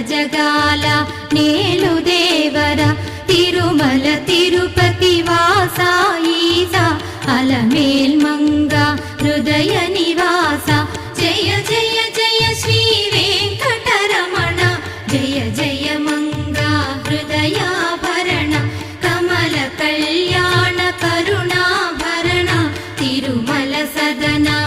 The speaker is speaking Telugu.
జగాల నేలు దేవర తిరుమల తిరుపతి వాసా ఈసా అలమేల్ మంగ హృదయ నివాస జయ జయ జయ శ్రీ వెంకటరమణ జయ జయ మంగ హృదయాభరణ కమల కళ్యాణ కరుణాభరణ తిరుమల సదనా